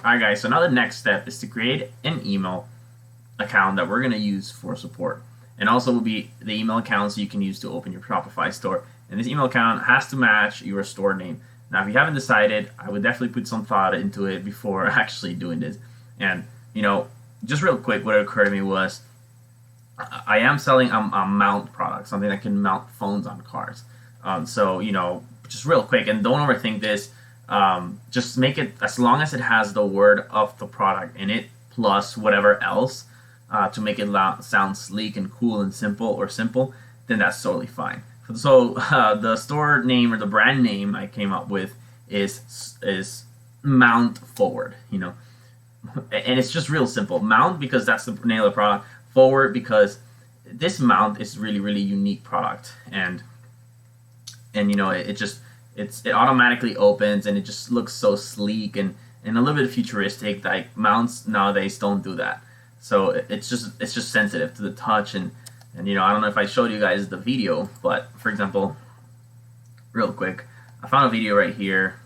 Alright guys, so now the next step is to create an email account that we're going to use for support. And also will be the email account so you can use to open your Shopify store. And this email account has to match your store name. Now if you haven't decided, I would definitely put some thought into it before actually doing this. And just real quick, what occurred to me was I am selling a mount product, something that can mount phones on cars. So just real quick, and don't overthink this. Just make it, as long as it has the word of the product in it plus whatever else to make it sound sleek and cool and simple, then that's totally fine. So the store name or the brand name I came up with is Mount Forward, and it's just real simple. Mount because that's the name of the product. Forward because this mount is really unique product, and it automatically opens and it just looks so sleek and a little bit futuristic. Like mounts nowadays don't do that, so it's just sensitive to the touch and I don't know if I showed you guys the video, but for example, real quick, I found a video right here.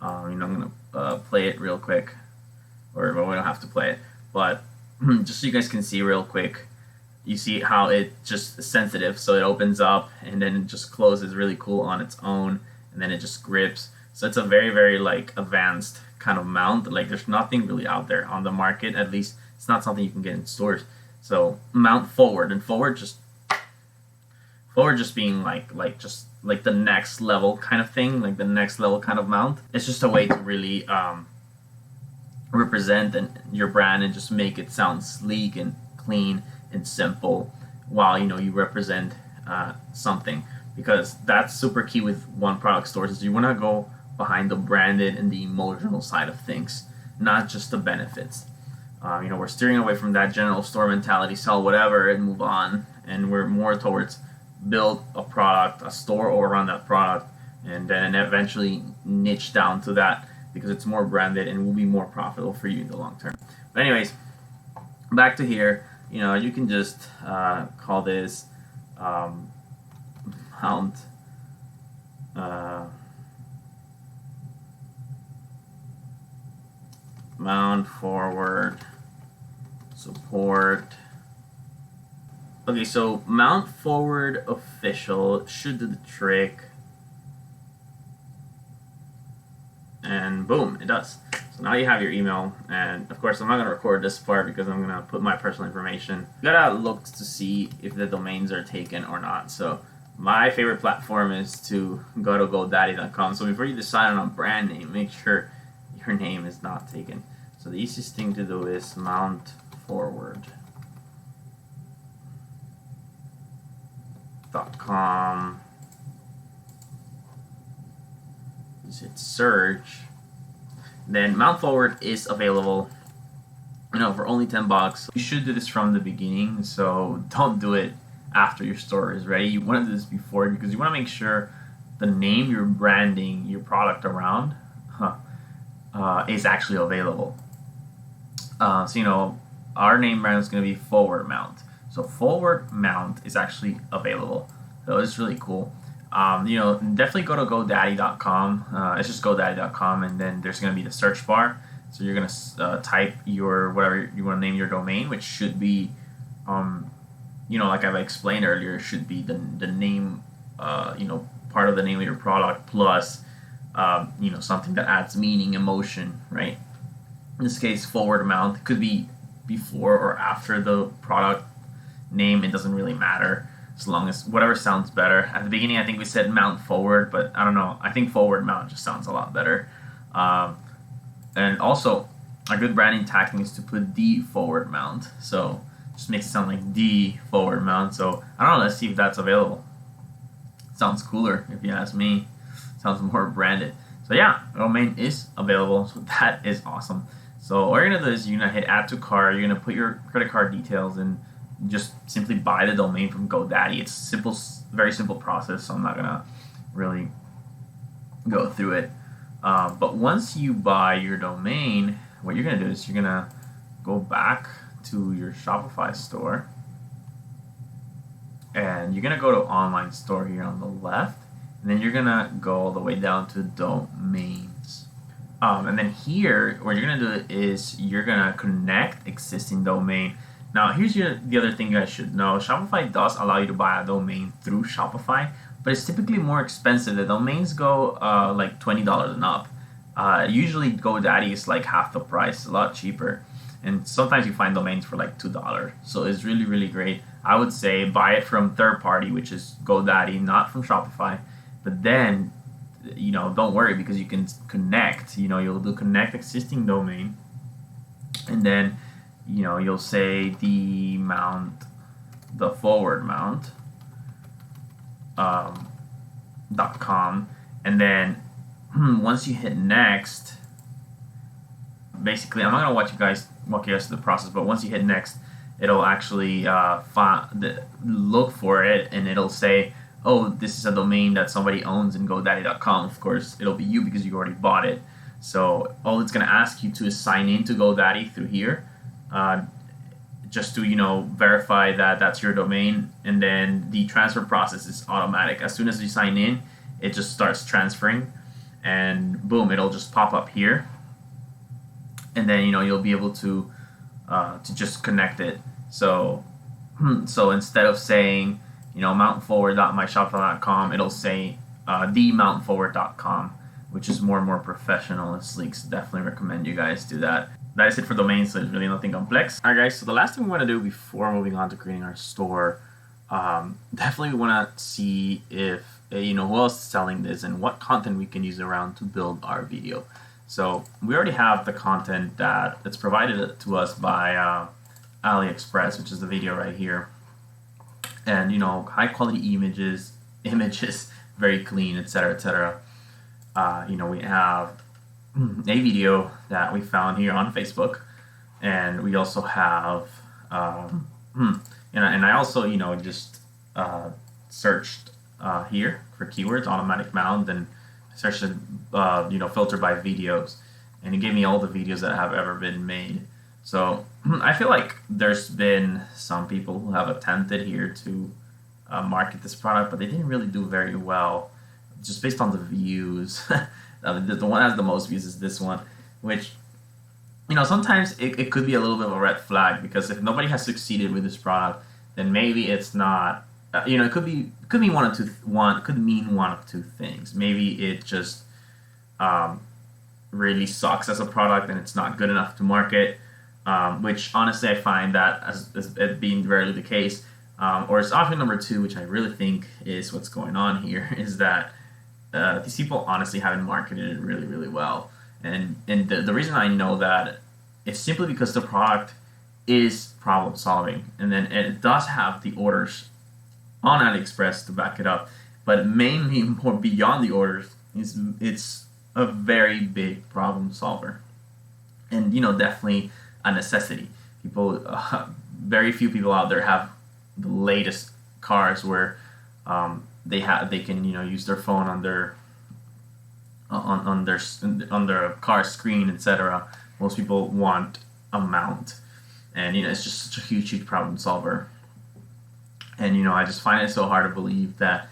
I'm gonna play it real quick, or well, we don't have to play it, but just so you guys can see real quick. You see how it just is sensitive, so it opens up and then it just closes really cool on its own, and then it just grips. So it's a very like advanced kind of mount. Like there's nothing really out there on the market. At least it's not something you can get in stores. So Mount Forward, and forward just being like the next level kind of thing, like the next level kind of mount. It's just a way to really represent your brand and just make it sound sleek and clean and simple while you represent something, because that's super key with one product stores is you want to go behind the branded and the emotional side of things, not just the benefits. We're steering away from that general store mentality, sell whatever and move on, and we're more towards build a product, a store all around that product, and then eventually niche down to that because it's more branded and will be more profitable for you in the long term. But anyways, back to here. You can just call this mount Mount Forward support. Okay, so Mount Forward official should do the trick, and boom, it does. So now you have your email, and of course I'm not going to record this part because I'm going to put my personal information. You gotta look to see if the domains are taken or not. So my favorite platform is to go to GoDaddy.com. So before you decide on a brand name, make sure your name is not taken. So the easiest thing to do is Mount Forward.com. Just hit search. Then Mount Forward is available, for only $10. You should do this from the beginning, so don't do it after your store is ready. You want to do this before because you want to make sure the name you're branding your product around is actually available. So our name brand is going to be Forward Mount. So Forward Mount is actually available. So it's really cool. Definitely go to GoDaddy.com. It's just GoDaddy.com, and then there's going to be the search bar. So you're going to type your whatever you want to name your domain, which should be, like I've explained earlier, should be the name, part of the name of your product plus, something that adds meaning, emotion, right? In this case, Forward Mount could be before or after the product name. It doesn't really matter. As long as whatever sounds better. At the beginning, I think we said Mount Forward, but I don't know. I think Forward Mount just sounds a lot better. And also, a good branding tactic is to put the Forward Mount. So just makes it sound like the Forward Mount. So I don't know. Let's see if that's available. Sounds cooler, if you ask me. Sounds more branded. So yeah, domain is available. So that is awesome. So all you're gonna do is you're gonna hit add to cart. You're gonna put your credit card details and just simply buy the domain from GoDaddy. It's simple, very simple process, so I'm not gonna really go through it. But once you buy your domain, what you're gonna do is you're gonna go back to your Shopify store, and you're gonna go to online store here on the left, and then you're gonna go all the way down to domains. And then here, what you're gonna do is you're gonna connect existing domain. Now, here's the other thing you guys should know. Shopify does allow you to buy a domain through Shopify, but it's typically more expensive. The domains go like $20 and up. Usually GoDaddy is like half the price, a lot cheaper. And sometimes you find domains for like $2. So it's really, really great. I would say buy it from third party, which is GoDaddy, not from Shopify. But then, don't worry, because you can connect. You'll do connect existing domain, and then, you'll say the forward mount .com, and then once you hit next, basically, I'm not gonna walk you guys through the process, but once you hit next, it'll actually look for it, and it'll say, oh, this is a domain that somebody owns in GoDaddy.com. Of course, it'll be you because you already bought it. So all it's going to ask you to is sign in to GoDaddy through here, just to verify that that's your domain, and then the transfer process is automatic. As soon as you sign in, it just starts transferring, and boom, it'll just pop up here, and then you'll be able to just connect it. So instead of saying mountforward.myshopify.com, it'll say themountforward.com, which is more and more professional and sleek. So definitely recommend you guys do that. That is it for domains, so there's really nothing complex. Alright guys, so the last thing we want to do before moving on to creating our store, definitely we want to see if who else is selling this and what content we can use around to build our video. So we already have the content that's provided to us by AliExpress, which is the video right here. And high quality images, very clean, etc., etc. We have a video that we found here on Facebook, and we also have and I also just searched here for keywords, automatic mount, and searched it, filtered by videos, and it gave me all the videos that have ever been made. So I feel like there's been some people who have attempted here to market this product, but they didn't really do very well, just based on the views. The one that has the most views is this one, which, sometimes it could be a little bit of a red flag, because if nobody has succeeded with this product, then maybe it's not. It could mean one of two things. Maybe it just really sucks as a product and it's not good enough to market. Which honestly I find that as being rarely the case. Or it's option number two, which I really think is what's going on here, is that these people honestly haven't marketed it really, really well. And the reason I know that is simply because the product is problem solving, and then it does have the orders on AliExpress to back it up. But mainly more beyond the orders, it's a very big problem solver, and definitely a necessity. People, very few people out there have the latest cars where they can use their phone on their car screen, etc. Most people want a mount, and it's just such a huge problem solver. And I just find it so hard to believe that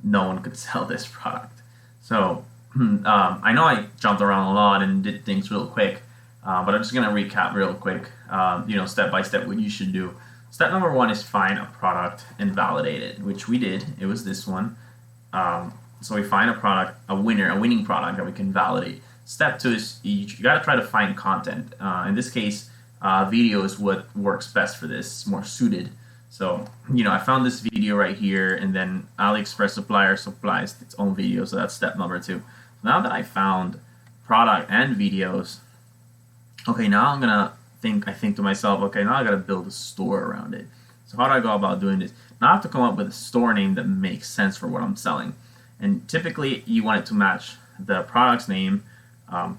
no one could sell this product. So I know I jumped around a lot and did things real quick. But I'm just going to recap real quick, step by step what you should do. Step number one is find a product and validate it, which we did. It was this one. So we find a product, a winning product that we can validate. Step two is you got to try to find content. In this case, video is what works best for this. It's more suited. So, I found this video right here, and then AliExpress supplier supplies its own video. So that's step number two. So now that I found product and videos, okay, now I think to myself, okay, now I gotta build a store around it. So how do I go about doing this? Now I have to come up with a store name that makes sense for what I'm selling. And typically you want it to match the product's name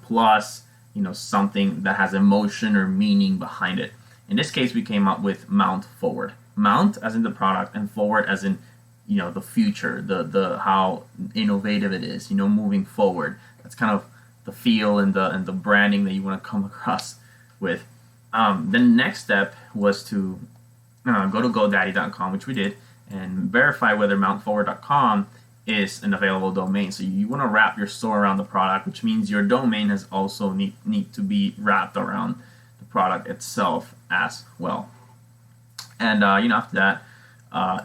plus something that has emotion or meaning behind it. In this case, we came up with Mount Forward. Mount as in the product, and forward as in the future, the how innovative it is, moving forward. That's kind of the feel and the branding that you want to come across with. The next step was to go to GoDaddy.com, which we did, and verify whether mountforward.com is an available domain. So you want to wrap your store around the product, which means your domain has also need to be wrapped around the product itself as well. And after that,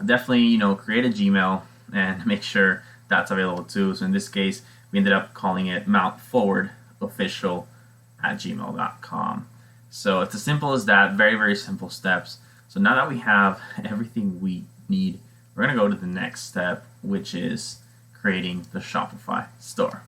definitely create a Gmail and make sure that's available too. So in this case, we ended up calling it mountforwardofficial@gmail.com. So it's as simple as that. Very, very simple steps. So now that we have everything we need, we're going to go to the next step, which is creating the Shopify store.